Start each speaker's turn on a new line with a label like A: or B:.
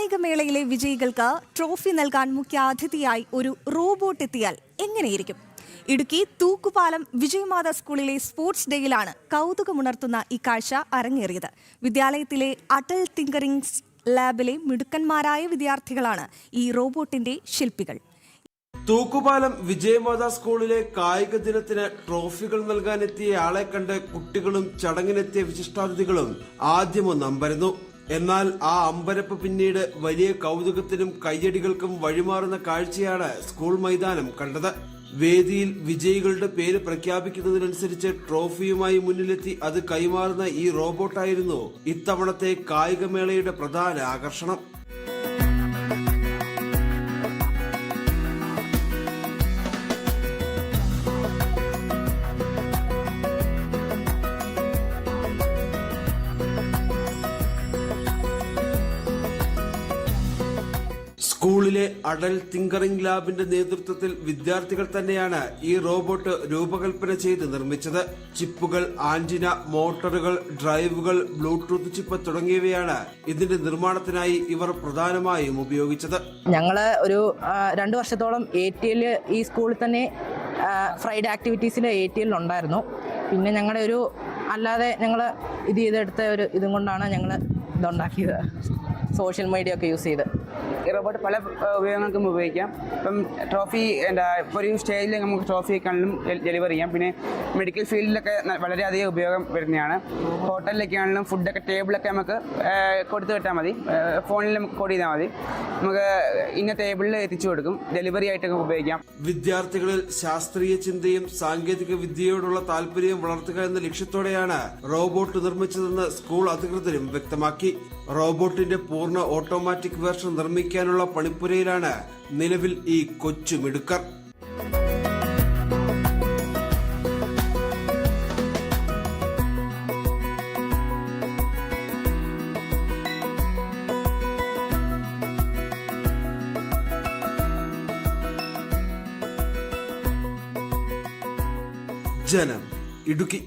A: കായികമേളയിലെ വിജയികൾക്ക് ട്രോഫി നൽകാൻ മുഖ്യാതിഥിയായി ഒരു റോബോട്ട് എത്തിയാൽ എങ്ങനെയിരിക്കും? ഇടുക്കി തൂക്കുപാലം വിജയമാത സ്കൂളിലെ സ്പോർട്സ് ഡേയിലാണ് കൗതുകമുണർത്തുന്ന ഈ കാഴ്ച അരങ്ങേറിയത്. വിദ്യാലയത്തിലെ അടൽ തിങ്കറിംഗ് ലാബിലെ മിടുക്കന്മാരായ വിദ്യാർത്ഥികളാണ് ഈ റോബോട്ടിന്റെ ശില്പികൾ.
B: തൂക്കുപാലം വിജയമാത സ്കൂളിലെ കായിക ദിനത്തിന് ട്രോഫികൾ നൽകാനെത്തിയ ആളെ കണ്ട് കുട്ടികളും ചടങ്ങിനെത്തിയ വിശിഷ്ടാതിഥികളും ആദ്യമൊന്ന് അമ്പരന്നു. എന്നാൽ ആ അമ്പരപ്പ് പിന്നീട് വലിയ കൗതുകത്തിനും കയ്യടികൾക്കും വഴിമാറുന്ന കാഴ്ചയാണ് സ്കൂൾ മൈതാനം കണ്ടത്. വേദിയിൽ വിജയികളുടെ പേര് പ്രഖ്യാപിക്കുന്നതിനനുസരിച്ച് ട്രോഫിയുമായി മുന്നിലെത്തി അത് കൈമാറുന്ന ഈ റോബോട്ടായിരുന്നു ഇത്തവണത്തെ കായികമേളയുടെ പ്രധാന ആകർഷണം. സ്കൂളിലെ അടൽ തിങ്കറിംഗ് ലാബിന്റെ നേതൃത്വത്തിൽ വിദ്യാർത്ഥികൾ തന്നെയാണ് ഈ റോബോട്ട് രൂപകൽപ്പന ചെയ്ത് നിർമ്മിച്ചത്. ചിപ്പുകൾ, ആന്റിന, മോട്ടോറുകൾ, ഡ്രൈവുകൾ, ബ്ലൂടൂത്ത് ചിപ്പ് തുടങ്ങിയവയാണ് ഇതിന്റെ നിർമ്മാണത്തിനായി ഇവർ പ്രധാനമായും ഉപയോഗിച്ചത്.
C: ഞങ്ങള് ഒരു 2 വർഷത്തോളം ATL ഈ സ്കൂളിൽ തന്നെ ഫ്രൈഡേ ആക്ടിവിറ്റീസിൽ ATL ഉണ്ടായിരുന്നു. പിന്നെ ഞങ്ങളുടെ ഒരു അല്ലാതെ ഞങ്ങൾ ഇത് ചെയ്തെടുത്ത ഒരു ഇതും കൊണ്ടാണ് ഞങ്ങൾ ഇതുണ്ടാക്കിയത്, സോഷ്യൽ മീഡിയ ഒക്കെ യൂസ് ചെയ്ത്.
D: ഈ റോബോട്ട് പല ഉപയോഗങ്ങൾക്കും ഉപയോഗിക്കാം. ഇപ്പം ട്രോഫി ഇപ്പോൾ ഒരു സ്റ്റേജിൽ നമുക്ക് ട്രോഫിയൊക്കെയാണെങ്കിലും ഡെലിവർ ചെയ്യാം. പിന്നെ മെഡിക്കൽ ഫീൽഡിലൊക്കെ വളരെയധികം ഉപയോഗം വരുന്നതാണ്. ഹോട്ടലിലൊക്കെ ആണെങ്കിലും ഫുഡൊക്കെ ടേബിളൊക്കെ നമുക്ക് കൊടുത്തു വിട്ടാൽ മതി, ഫോണിൽ നമുക്ക് കോഡ് ചെയ്താൽ മതി, നമുക്ക് ഇന്ന ടേബിളിൽ എത്തിച്ചു കൊടുക്കും. ഡെലിവറി ആയിട്ടൊക്കെ ഉപയോഗിക്കാം.
B: വിദ്യാർത്ഥികളിൽ ശാസ്ത്രീയ ചിന്തയും സാങ്കേതിക വിദ്യയോടുള്ള താല്പര്യവും വളർത്തുക എന്ന ലക്ഷ്യത്തോടെയാണ് റോബോട്ട് നിർമ്മിച്ചതെന്ന് സ്കൂൾ അധികൃതരും വ്യക്തമാക്കി. റോബോട്ടിന്റെ പൂർണ്ണ ഓട്ടോമാറ്റിക് വേർഷൻ നിർമ്മിക്കാനുള്ള പണിപ്പുരയിലാണ് നിലവിൽ ഈ കൊച്ചുമിടുക്കർ. ജനം, ഇടുക്കി.